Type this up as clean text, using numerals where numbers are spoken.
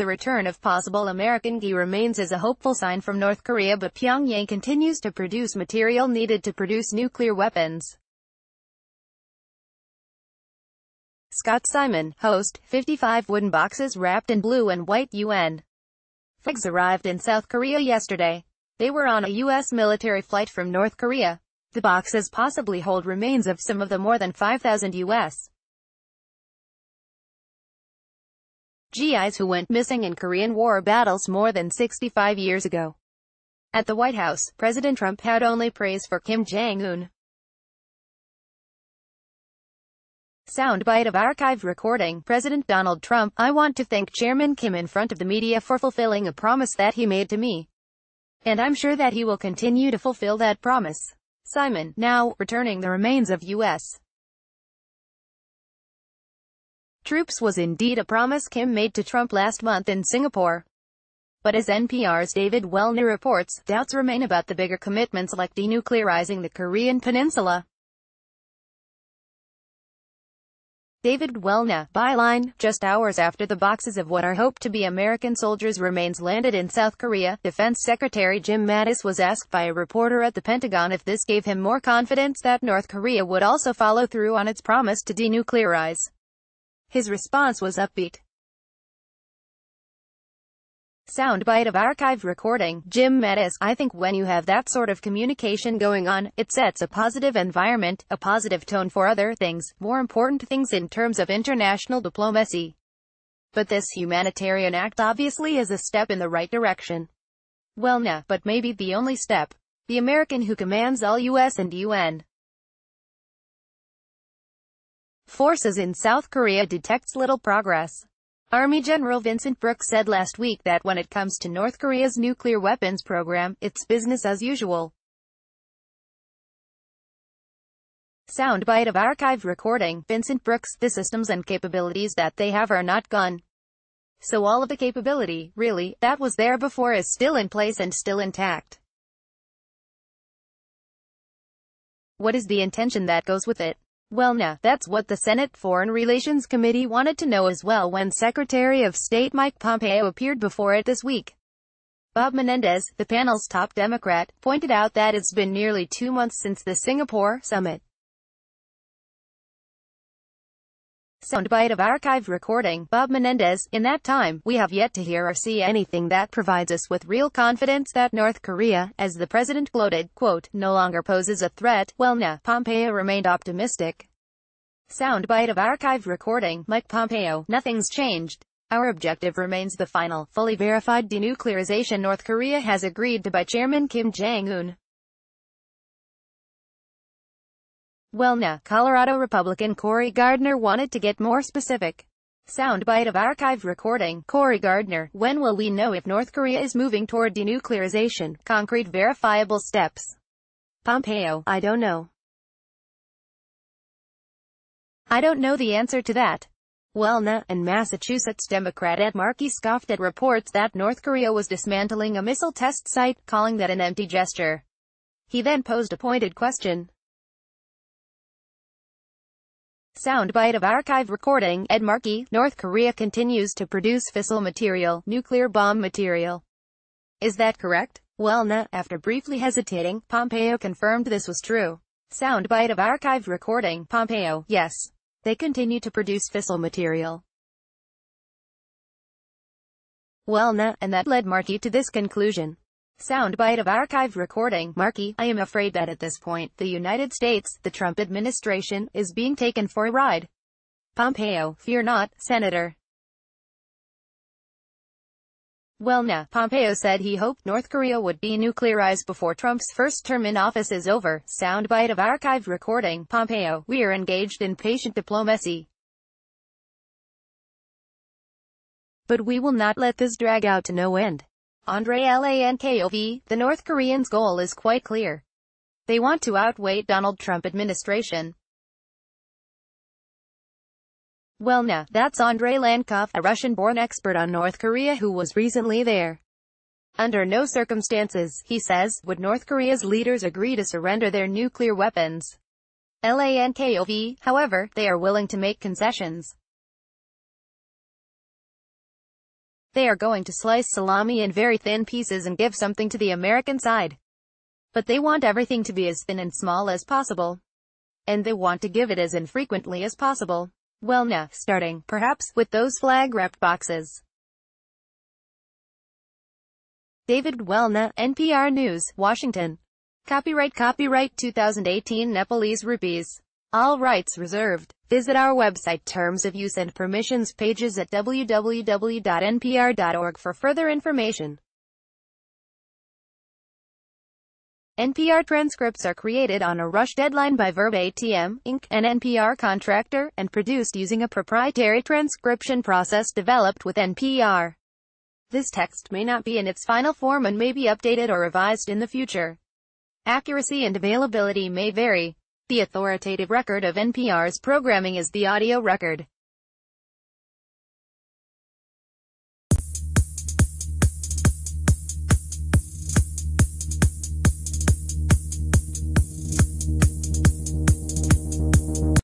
The return of possible American Gi remains as a hopeful sign from North Korea, but Pyongyang continues to produce material needed to produce nuclear weapons. Scott Simon, host, 55 wooden boxes wrapped in blue and white UN flags arrived in South Korea yesterday. They were on a U.S. military flight from North Korea. The boxes possibly hold remains of some of the more than 5,000 U.S. GIs who went missing in Korean War battles more than 65 years ago. At the White House, President Trump had only praise for Kim Jong-un. Soundbite of archived recording. President Donald Trump: I want to thank Chairman Kim in front of the media for fulfilling a promise that he made to me. And I'm sure that he will continue to fulfill that promise. Simon, now, returning the remains of U.S. troops was indeed a promise Kim made to Trump last month in Singapore. But as NPR's David Wellner reports, doubts remain about the bigger commitments like denuclearizing the Korean peninsula. David Wellner, byline, just hours after the boxes of what are hoped to be American soldiers' remains landed in South Korea, Defense Secretary Jim Mattis was asked by a reporter at the Pentagon if this gave him more confidence that North Korea would also follow through on its promise to denuclearize. His response was upbeat. Soundbite of archived recording. Jim Mattis: I think when you have that sort of communication going on, it sets a positive environment, a positive tone for other things, more important things in terms of international diplomacy. But this humanitarian act obviously is a step in the right direction. Well, nah, but maybe the only step. The American who commands all U.S. and UN forces in South Korea detects little progress. Army General Vincent Brooks said last week that when it comes to North Korea's nuclear weapons program, it's business as usual. Soundbite of archived recording. Vincent Brooks: the systems and capabilities that they have are not gone. So all of the capability, really, that was there before is still in place and still intact. What is the intention that goes with it? Well, nah, that's what the Senate Foreign Relations Committee wanted to know as well when Secretary of State Mike Pompeo appeared before it this week. Bob Menendez, the panel's top Democrat, pointed out that it's been nearly 2 months since the Singapore summit. Soundbite of archived recording. Bob Menendez: in that time, we have yet to hear or see anything that provides us with real confidence that North Korea, as the president gloated, quote, no longer poses a threat. Well, nah, Pompeo remained optimistic. Soundbite of archived recording. Mike Pompeo: nothing's changed. Our objective remains the final, fully verified denuclearization North Korea has agreed to by Chairman Kim Jong-un. Well, nah, Colorado Republican Cory Gardner wanted to get more specific. Soundbite of archived recording. Cory Gardner: when will we know if North Korea is moving toward denuclearization? Concrete verifiable steps. Pompeo: I don't know. I don't know the answer to that. Well, nah, and Massachusetts Democrat Ed Markey scoffed at reports that North Korea was dismantling a missile test site, calling that an empty gesture. He then posed a pointed question. Soundbite of archive recording. Ed Markey: North Korea continues to produce fissile material, nuclear bomb material. Is that correct? Well, nah. After briefly hesitating, Pompeo confirmed this was true. Soundbite of archive recording. Pompeo: yes. They continue to produce fissile material. Well, nah, and that led Markey to this conclusion. Soundbite of archived recording. Markey: I am afraid that at this point, the United States, the Trump administration, is being taken for a ride. Pompeo: fear not, Senator. Well, nah, Pompeo said he hoped North Korea would denuclearize before Trump's first term in office is over. Soundbite of archived recording. Pompeo: we are engaged in patient diplomacy. But we will not let this drag out to no end. Andre Lankov: the North Koreans' goal is quite clear. They want to outweigh Donald Trump administration. Well, nah, that's Andre Lankov, a Russian-born expert on North Korea who was recently there. Under no circumstances, he says, would North Korea's leaders agree to surrender their nuclear weapons. Lankov, however, they are willing to make concessions. They are going to slice salami in very thin pieces and give something to the American side. But they want everything to be as thin and small as possible. And they want to give it as infrequently as possible. Well, nah, starting, perhaps, with those flag-wrapped boxes. David Wellna, NPR News, Washington. Copyright 2018 Nepalese rupees. All rights reserved. Visit our website Terms of Use and Permissions pages at www.npr.org for further information. NPR transcripts are created on a rush deadline by Verbatim, Inc., an NPR contractor, and produced using a proprietary transcription process developed with NPR. This text may not be in its final form and may be updated or revised in the future. Accuracy and availability may vary. The authoritative record of NPR's programming is the audio record.